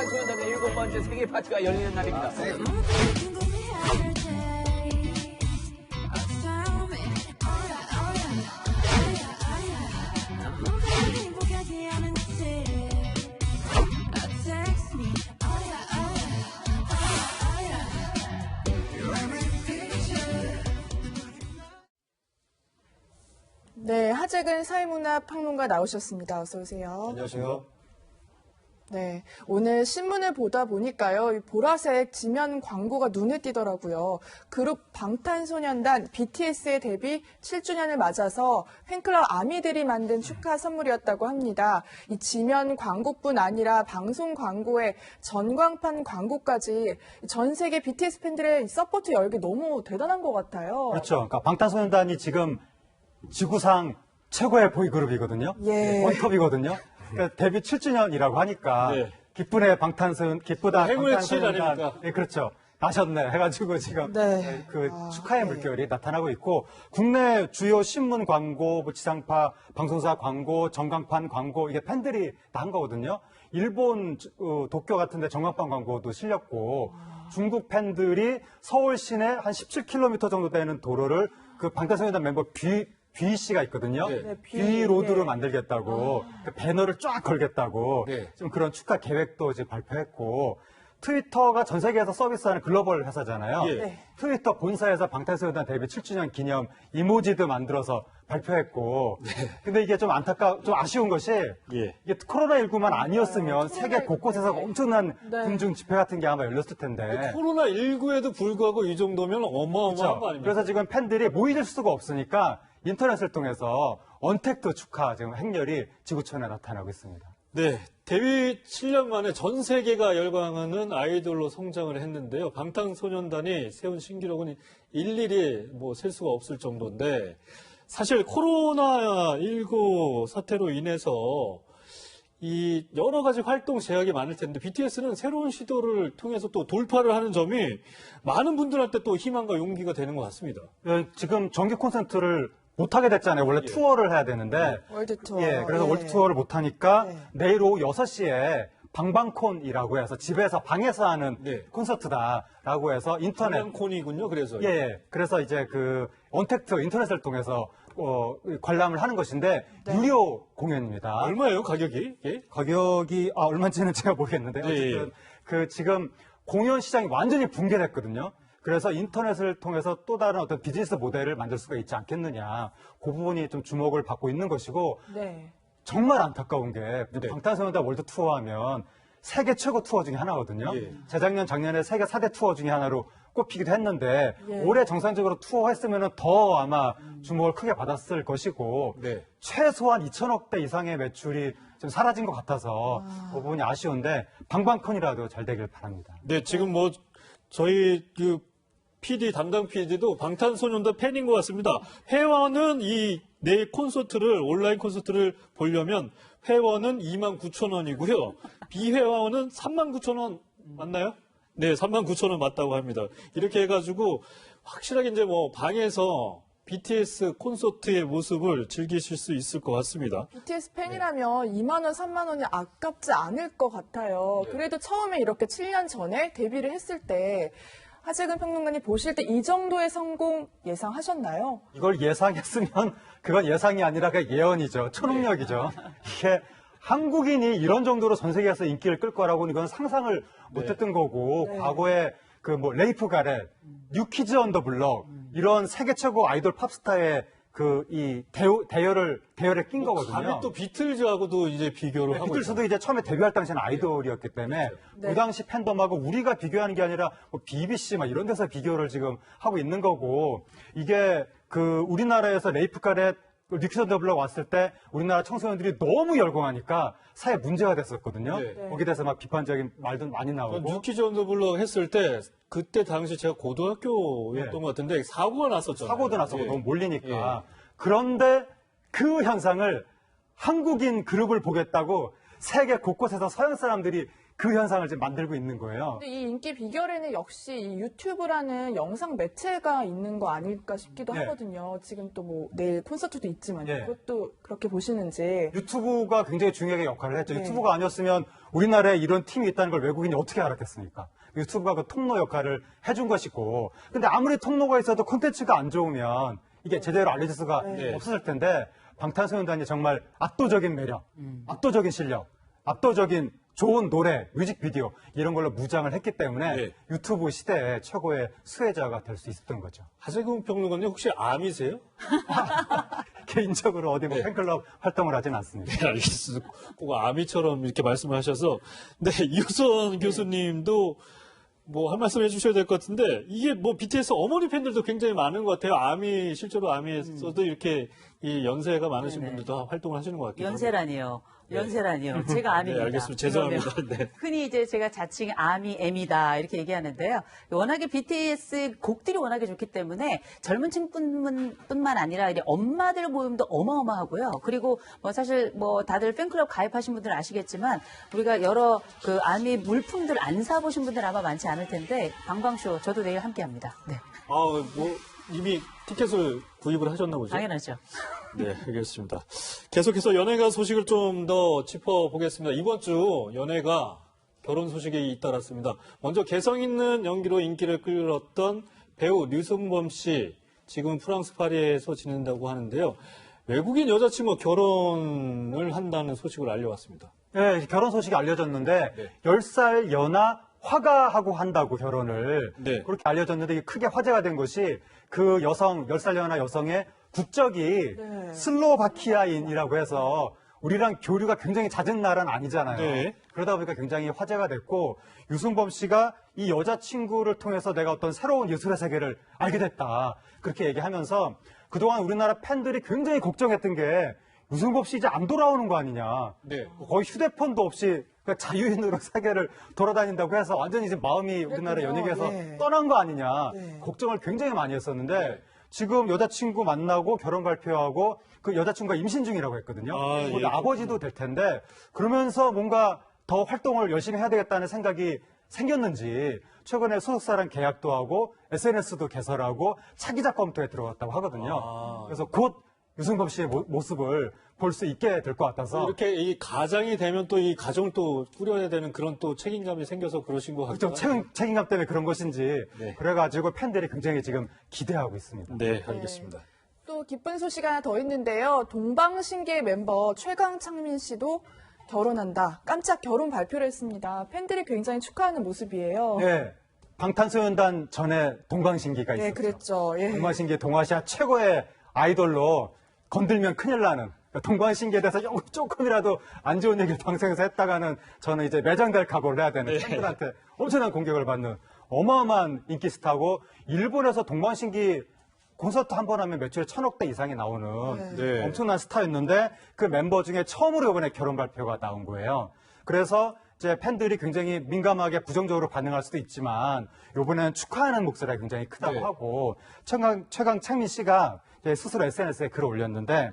방탄소년단의 7번째 생일 파티가 열리는 날입니다. 네, 하재근 사회문화평론가 나오셨습니다. 어서 오세요. 안녕하세요. 네, 오늘 신문을 보다 보니까요, 이 보라색 지면 광고가 눈에 띄더라고요. 그룹 방탄소년단 BTS의 데뷔 7주년을 맞아서 팬클럽 아미들이 만든 축하 선물이었다고 합니다. 이 지면 광고뿐 아니라 방송 광고에 전광판 광고까지 전 세계 BTS 팬들의 서포트 열기 너무 대단한 것 같아요. 그렇죠. 그러니까 방탄소년단이 지금 지구상 최고의 보이그룹이거든요. 예. 원톱이거든요. 그러니까 데뷔 7주년이라고 하니까 네. 기쁘다 행운의 방탄소년단. 7 아닙니까? 예, 그렇죠. 나셨네 해가지고 지금 네. 그 축하의 네. 물결이 나타나고 있고 국내 주요 신문 광고, 뭐 지상파 방송사 광고, 전광판 광고 이게 팬들이 다 한 거거든요. 일본 도쿄 같은데 전광판 광고도 실렸고 중국 팬들이 서울 시내 한 17km 정도 되는 도로를 그 방탄소년단 멤버 뷔 씨가 있거든요. 네. 뷔 로드로 네. 만들겠다고 그 배너를 쫙 걸겠다고 네. 좀 그런 축하 계획도 이제 발표했고 트위터가 전 세계에서 서비스하는 글로벌 회사잖아요. 예. 네. 트위터 본사에서 방탄소년단 데뷔 7주년 기념 이모지도 만들어서 발표했고 근데 이게 좀 좀 아쉬운 것이 예. 이게 코로나19만 아니었으면 세계 곳곳에서 네. 엄청난 네. 군중 집회 같은 게 아마 열렸을 텐데 코로나19에도 불구하고 이 정도면 어마어마한 그렇죠. 거 아닙니까? 그래서 지금 팬들이 모일 수가 없으니까 인터넷을 통해서 언택트 축하 지금 행렬이 지구촌에 나타나고 있습니다. 네, 데뷔 7년 만에 전 세계가 열광하는 아이돌로 성장을 했는데요. 방탄소년단이 세운 신기록은 일일이 셀 수가 없을 정도인데 사실 코로나19 사태로 인해서 이 여러 가지 활동 제약이 많을 텐데 BTS는 새로운 시도를 통해서 또 돌파를 하는 점이 많은 분들한테 또 희망과 용기가 되는 것 같습니다. 지금 정기 콘서트를 못하게 됐잖아요. 원래 투어를 해야 되는데. 월드 투어. 예, 그래서 예. 월드 투어를 못하니까 네. 내일 오후 6시에 방방콘이라고 해서 집에서 방에서 하는 네. 콘서트다라고 해서 인터넷. 콘이군요. 그래서 예. 그래서 이제 그 언택트 인터넷을 통해서 관람을 하는 것인데 유료 공연입니다. 얼마예요 가격이? 예? 가격이 얼마인지는 제가 모르겠는데 네. 어쨌든 그 지금 공연 시장이 완전히 붕괴됐거든요. 그래서 인터넷을 통해서 또 다른 어떤 비즈니스 모델을 만들 수가 있지 않겠느냐. 그 부분이 좀 주목을 받고 있는 것이고 네. 정말 안타까운 게 네. 방탄소년단 월드 투어하면 세계 최고 투어 중에 하나거든요. 예. 재작년, 작년에 세계 4대 투어 중에 하나로 꼽히기도 했는데 예. 올해 정상적으로 투어했으면 더 아마 주목을 크게 받았을 것이고 네. 최소한 2천억 대 이상의 매출이 좀 사라진 것 같아서 그 부분이 아쉬운데 방방콘이라도 잘 되길 바랍니다. 네, 지금 저희 PD 담당 PD도 방탄소년단 팬인 것 같습니다. 회원은 내 콘서트를 온라인 콘서트를 보려면 회원은 29,000원이고요. 비회원은 39,000원 맞나요? 네, 39,000원 맞다고 합니다. 이렇게 해가지고 확실하게 이제 방에서 BTS 콘서트의 모습을 즐기실 수 있을 것 같습니다. BTS 팬이라면 2만 원, 3만 원이 아깝지 않을 것 같아요. 그래도 처음에 이렇게 7년 전에 데뷔를 했을 때 하재근 평론가님 보실 때 이 정도의 성공 예상하셨나요? 이걸 예상했으면 그건 예상이 아니라 그냥 예언이죠. 초능력이죠. 이게 한국인이 이런 정도로 전 세계에서 인기를 끌 거라고는 이건 상상을 못했던 거고 네. 과거에 레이프 가렛, 뉴키즈 온 더 블럭 이런 세계 최고 아이돌 팝스타의 이 대열에 낀 거거든요. 감히 또 비틀즈하고도 이제 비교를 하고 비틀스도 이제 처음에 데뷔할 당시에는 아이돌이었기 때문에 네. 그 당시 팬덤하고 우리가 비교하는 게 아니라 BBC 이런 데서 비교를 지금 하고 있는 거고 이게 우리나라에서 레이프 가렛 뉴키즈 온 더 블럭 왔을 때 우리나라 청소년들이 너무 열광하니까 사회 문제가 됐었거든요. 네. 네. 거기에 대해서 막 비판적인 말도 많이 나오고. 뉴키즈 온 더 블럭 했을 때 그때 당시 제가 고등학교였던 네. 것 같은데 사고가 났었잖아요. 사고도 났었고 예. 너무 몰리니까. 예. 그런데 그 현상을 한국인 그룹을 보겠다고 세계 곳곳에서 서양 사람들이 그 현상을 지금 만들고 있는 거예요. 근데 이 인기 비결에는 역시 이 유튜브라는 영상 매체가 있는 거 아닐까 싶기도 네. 하거든요. 지금 또 뭐 내일 콘서트도 있지만 네. 그것도 그렇게 보시는지. 유튜브가 굉장히 중요하게 역할을 했죠. 네. 유튜브가 아니었으면 우리나라에 이런 팀이 있다는 걸 외국인이 어떻게 알았겠습니까? 유튜브가 그 통로 역할을 해준 것이고. 근데 아무리 통로가 있어도 콘텐츠가 안 좋으면 이게 제대로 알려질 수가 네. 없었을 텐데 방탄소년단이 정말 압도적인 매력, 압도적인 실력, 압도적인 좋은 노래, 뮤직비디오 이런 걸로 무장을 했기 때문에 네. 유튜브 시대의 최고의 수혜자가 될 수 있었던 거죠. 하재근 평론가님 혹시 암이세요? 개인적으로 어디 뭐 팬클럽 활동을 하진 않습니다. 네, 알겠습니다. 꼭 아미처럼 이렇게 말씀을 하셔서. 네, 이호선 교수님도 뭐 한 말씀 해주셔야 될 것 같은데, 이게 뭐 BTS 어머니 팬들도 굉장히 많은 것 같아요. 아미, 실제로 아미에서도 이렇게 이 연세가 많으신 네네. 분들도 활동을 하시는 것 같아요. 연세라니요. 연세라니요. 제가 아미입니다. 네, 알겠습니다. 죄송합니다. 그러면 네. 흔히 이제 제가 자칭 아미 M이다 이렇게 얘기하는데요. 워낙에 BTS 곡들이 워낙에 좋기 때문에 젊은 층뿐만 아니라 이제 엄마들 모임도 어마어마하고요. 그리고 뭐 사실 뭐 다들 팬클럽 가입하신 분들은 아시겠지만 우리가 여러 그 아미 물품들 안 사보신 분들 아마 많지 않을 텐데 방방쇼 저도 내일 함께합니다. 네, 뭐 이미 티켓을 구입을 하셨나 보죠? 당연하죠. 네, 알겠습니다. 계속해서 연예가 소식을 좀 더 짚어보겠습니다. 이번 주 연예가 결혼 소식이 잇따랐습니다. 먼저 개성 있는 연기로 인기를 끌었던 배우 류승범 씨, 지금 프랑스 파리에서 지낸다고 하는데요. 외국인 여자친구 결혼을 한다는 소식을 알려왔습니다. 네, 결혼 소식이 알려졌는데 네. 10살 연하 화가하고 한다고 결혼을 네. 그렇게 알려졌는데 이게 크게 화제가 된 것이 그 여성 10살 연하 여성의 국적이 네. 슬로바키아인이라고 해서 우리랑 교류가 굉장히 잦은 나라는 아니잖아요. 네. 그러다 보니까 굉장히 화제가 됐고 유승범 씨가 이 여자친구를 통해서 내가 어떤 새로운 예술의 세계를 알게 됐다. 그렇게 얘기하면서 그동안 우리나라 팬들이 굉장히 걱정했던 게 유승범 씨 이제 안 돌아오는 거 아니냐. 네. 거의 휴대폰도 없이 그 자유인으로 세계를 돌아다닌다고 해서 완전히 이제 마음이 우리나라 그랬군요. 연예계에서 네. 떠난 거 아니냐. 네. 걱정을 굉장히 많이 했었는데 지금 여자친구 만나고 결혼 발표하고 그 여자친구가 임신 중이라고 했거든요. 아, 곧 예, 아버지도 될 텐데 그러면서 뭔가 더 활동을 열심히 해야 되겠다는 생각이 생겼는지 최근에 소속사랑 계약도 하고 SNS도 개설하고 차기 작업터에 들어갔다고 하거든요. 아. 그래서 곧 유승범 씨의 모습을 볼 수 있게 될 것 같아서 이렇게 이 가장이 되면 또 이 가정을 또 꾸려야 되는 그런 또 책임감이 생겨서 그러신 것 같아요. 좀 책임감 때문에 그런 것인지 네. 그래가지고 팬들이 굉장히 지금 기대하고 있습니다. 네, 알겠습니다. 또 기쁜 소식 하나 더 있는데요. 동방신기 멤버 최강창민 씨도 결혼한다. 깜짝 결혼 발표를 했습니다. 팬들이 굉장히 축하하는 모습이에요. 네, 방탄소년단 전에 동방신기가 네, 있었죠. 그랬죠. 예. 동방신기 동아시아 최고의 아이돌로 건들면 큰일 나는 동방신기에 대해서 조금이라도 안 좋은 얘기를 방송에서 했다가는 저는 이제 매장될 각오를 해야 되는 팬들한테 엄청난 공격을 받는 어마어마한 인기 스타고 일본에서 동방신기 콘서트 한 번 하면 매출에 1,000억 대 이상이 나오는 네. 엄청난 스타였는데 그 멤버 중에 처음으로 이번에 결혼 발표가 나온 거예요. 그래서 이제 팬들이 굉장히 민감하게 부정적으로 반응할 수도 있지만 이번에는 축하하는 목소리가 굉장히 크다고 네. 하고 최강창민 씨가 이제 스스로 SNS에 글을 올렸는데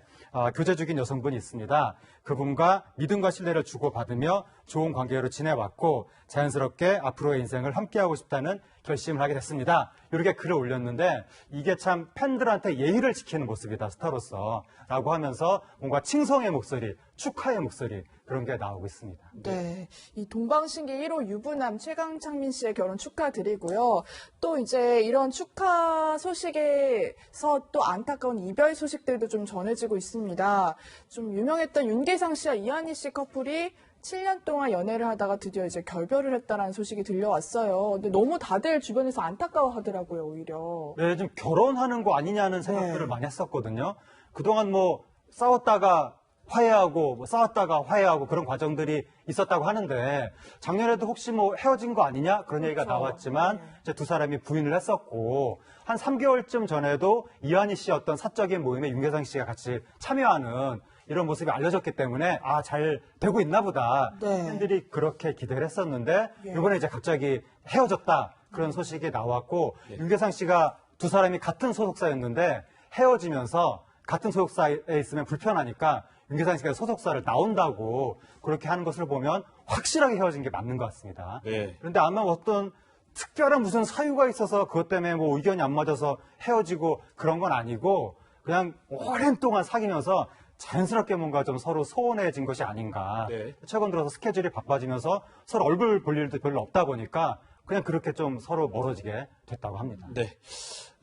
교제 중인 여성분이 있습니다. 그분과 믿음과 신뢰를 주고받으며 좋은 관계로 지내왔고 자연스럽게 앞으로의 인생을 함께하고 싶다는 결심을 하게 됐습니다. 이렇게 글을 올렸는데 이게 참 팬들한테 예의를 지키는 모습이다 스타로서 라고 하면서 뭔가 칭송의 목소리, 축하의 목소리 그런 게 나오고 있습니다. 네. 이 동방신기 1호 유부남 최강창민 씨의 결혼 축하드리고요. 또 이제 이런 축하 소식에서 또 안타까운 이별 소식들도 좀 전해지고 있습니다. 좀 유명했던 윤계상 씨와 이한희 씨 커플이 7년 동안 연애를 하다가 드디어 이제 결별을 했다라는 소식이 들려왔어요. 근데 너무 다들 주변에서 안타까워하더라고요, 오히려. 네, 좀 결혼하는 거 아니냐는 생각들을 네. 많이 했었거든요. 그동안 뭐 싸웠다가 화해하고 뭐 싸웠다가 화해하고 그런 과정들이 있었다고 하는데 작년에도 혹시 뭐 헤어진 거 아니냐 그런 얘기가 그렇죠. 나왔지만 네. 이제 두 사람이 부인을 했었고 한 3개월쯤 전에도 이한희 씨 어떤 사적인 모임에 윤계상 씨가 같이 참여하는 이런 모습이 알려졌기 때문에 잘 되고 있나 보다 네. 팬들이 그렇게 기대를 했었는데 예. 이번에 이제 갑자기 헤어졌다 그런 소식이 나왔고 윤계상 씨가 두 사람이 같은 소속사였는데 헤어지면서 같은 소속사에 있으면 불편하니까 윤계상 씨가 소속사를 나온다고 그렇게 하는 것을 보면 확실하게 헤어진 게 맞는 것 같습니다. 네. 그런데 아마 어떤 특별한 무슨 사유가 있어서 그것 때문에 뭐 의견이 안 맞아서 헤어지고 그런 건 아니고 그냥 오랜 동안 사귀면서 자연스럽게 뭔가 좀 서로 소원해진 것이 아닌가. 네. 최근 들어서 스케줄이 바빠지면서 서로 얼굴 볼 일도 별로 없다 보니까 그냥 그렇게 좀 서로 멀어지게 됐다고 합니다. 네,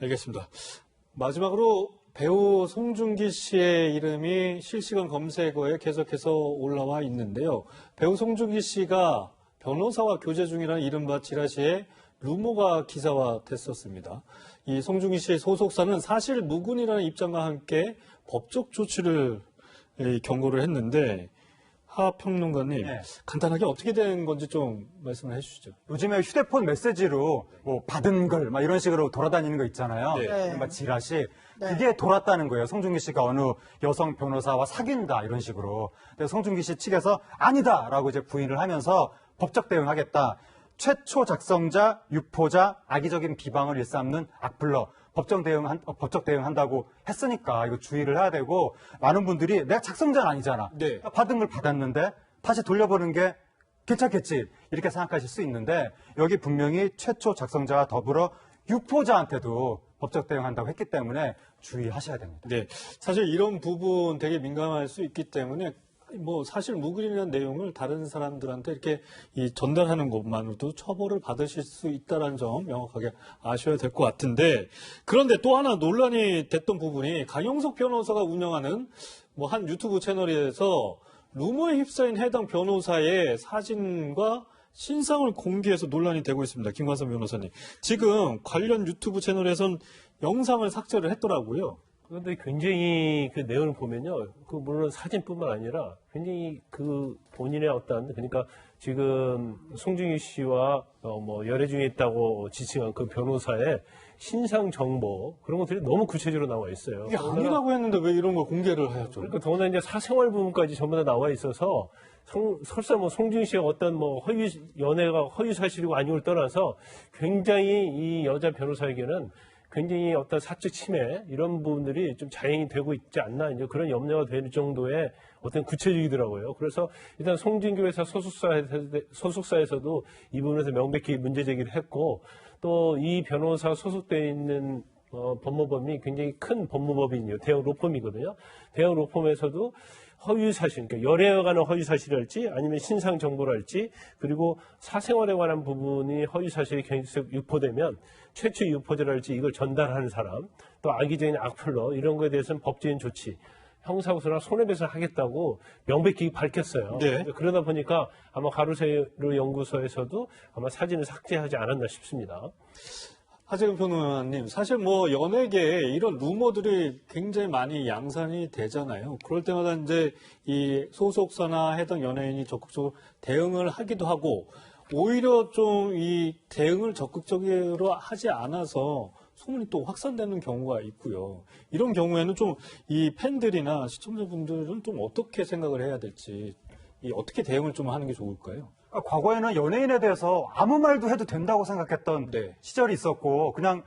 알겠습니다. 마지막으로 배우 송중기 씨의 이름이 실시간 검색어에 계속해서 올라와 있는데요. 배우 송중기 씨가 변호사와 교제 중이라는 이른바 지라시에 루머가 기사화됐었습니다. 이 송중기 씨의 소속사는 사실 무근이라는 입장과 함께 법적 조치를 경고를 했는데 하 평론가님, 네. 간단하게 어떻게 된 건지 좀 말씀을 해주시죠. 요즘에 휴대폰 메시지로 뭐 받은 글 막 이런 식으로 돌아다니는 거 있잖아요. 네. 막 지라시. 네. 그게 돌았다는 거예요. 송중기 씨가 어느 여성 변호사와 사귄다 이런 식으로. 근데 송중기 씨 측에서 아니다라고 이제 부인을 하면서 법적 대응하겠다. 최초 작성자, 유포자, 악의적인 비방을 일삼는 악플러. 법적 대응한다고 했으니까 이거 주의를 해야 되고 많은 분들이 내가 작성자는 아니잖아. 네. 받은 걸 받았는데 다시 돌려보는 게 괜찮겠지 이렇게 생각하실 수 있는데 여기 분명히 최초 작성자와 더불어 유포자한테도 법적 대응한다고 했기 때문에 주의하셔야 됩니다. 네, 사실 이런 부분 되게 민감할 수 있기 때문에 뭐 사실 무근이라는 내용을 다른 사람들한테 이렇게 전달하는 것만으로도 처벌을 받으실 수 있다는 점 명확하게 아셔야 될 것 같은데 그런데 또 하나 논란이 됐던 부분이 강영석 변호사가 운영하는 뭐 한 유튜브 채널에서 루머에 휩싸인 해당 변호사의 사진과 신상을 공개해서 논란이 되고 있습니다. 김관선 변호사님. 지금 관련 유튜브 채널에선 영상을 삭제를 했더라고요. 그런데 굉장히 그 내용을 보면요. 그 물론 사진뿐만 아니라 굉장히 그 본인의 어떤 그러니까 지금 송중기 씨와 뭐 열애 중에 있다고 지칭한 그 변호사의 신상 정보 그런 것들이 너무 구체적으로 나와 있어요. 이게 아니라고 했는데 왜 이런 걸 공개를 하였죠? 그러니까 더구나 이제 사생활 부분까지 전부 다 나와 있어서 설사 뭐 송중기 씨의 어떤 뭐 연애가 허위 사실이고 아니고를 떠나서 굉장히 이 여자 변호사에게는 굉장히 어떤 사적 침해 이런 부분들이 좀 자행이 되고 있지 않나 이제 그런 염려가 될 정도의 어떤 구체적이더라고요. 그래서 일단 송중기 회사 소속사에서도 이 부분에서 명백히 문제 제기를 했고 또 이 변호사 소속되어 있는 법무법이 굉장히 큰 법무법인이요. 대형 로펌이거든요. 대형 로펌에서도 허위 사실, 그러니까 열애에 관한 허위 사실이랄지 아니면 신상 정보랄지 그리고 사생활에 관한 부분이 허위 사실이 계속 유포되면 최초 유포자랄지 이걸 전달하는 사람 또 악의적인 악플러 이런 거에 대해서는 법적인 조치 형사고소나 손해배상 하겠다고 명백히 밝혔어요. 네. 그러다 보니까 아마 가로세로 연구소에서도 아마 사진을 삭제하지 않았나 싶습니다. 하재근 평론가님, 사실 뭐 연예계에 이런 루머들이 굉장히 많이 양산이 되잖아요. 그럴 때마다 이제 이 소속사나 해당 연예인이 적극적으로 대응을 하기도 하고 오히려 좀 이 대응을 적극적으로 하지 않아서 소문이 또 확산되는 경우가 있고요. 이런 경우에는 좀 이 팬들이나 시청자분들은 좀 어떻게 생각을 해야 될지, 어떻게 대응을 좀 하는 게 좋을까요? 과거에는 연예인에 대해서 아무 말도 해도 된다고 생각했던 네. 시절이 있었고 그냥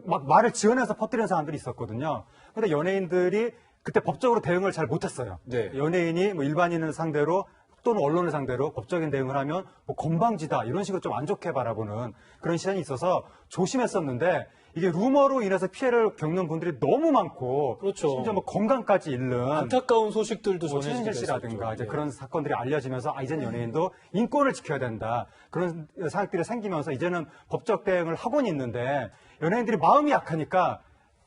막 말을 지어내서 퍼뜨리는 사람들이 있었거든요. 근데 연예인들이 그때 법적으로 대응을 잘 못했어요. 네. 연예인이 뭐 일반인을 상대로 또는 언론을 상대로 법적인 대응을 하면 뭐 건방지다 이런 식으로 좀 안 좋게 바라보는 그런 시선이 있어서 조심했었는데 이게 루머로 인해서 피해를 겪는 분들이 너무 많고 그렇죠. 심지어 뭐 건강까지 잃는 안타까운 소식들도 뭐 전해지게 최진실 씨라든가 됐었죠. 이제 네. 그런 사건들이 알려지면서 이젠 연예인도 인권을 지켜야 된다 그런 생각들이 생기면서 이제는 법적 대응을 하고는 있는데 연예인들이 마음이 약하니까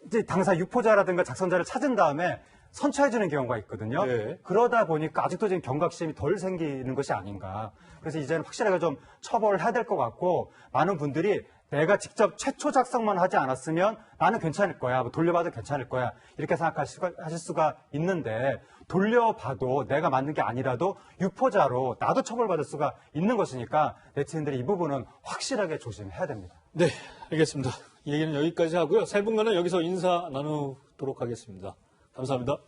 이제 당사 유포자라든가 작성자를 찾은 다음에 선처해주는 경우가 있거든요. 네. 그러다 보니까 아직도 지금 경각심이 덜 생기는 것이 아닌가. 그래서 이제는 확실하게 좀 처벌을 해야 될 것 같고 많은 분들이 내가 직접 최초 작성만 하지 않았으면 나는 괜찮을 거야. 뭐 돌려봐도 괜찮을 거야. 이렇게 생각하실 수가 있는데 돌려봐도 내가 맞는 게 아니라도 유포자로 나도 처벌받을 수가 있는 것이니까 네티즌들이 이 부분은 확실하게 조심해야 됩니다. 네, 알겠습니다. 이 얘기는 여기까지 하고요. 세 분과는 여기서 인사 나누도록 하겠습니다. 감사합니다.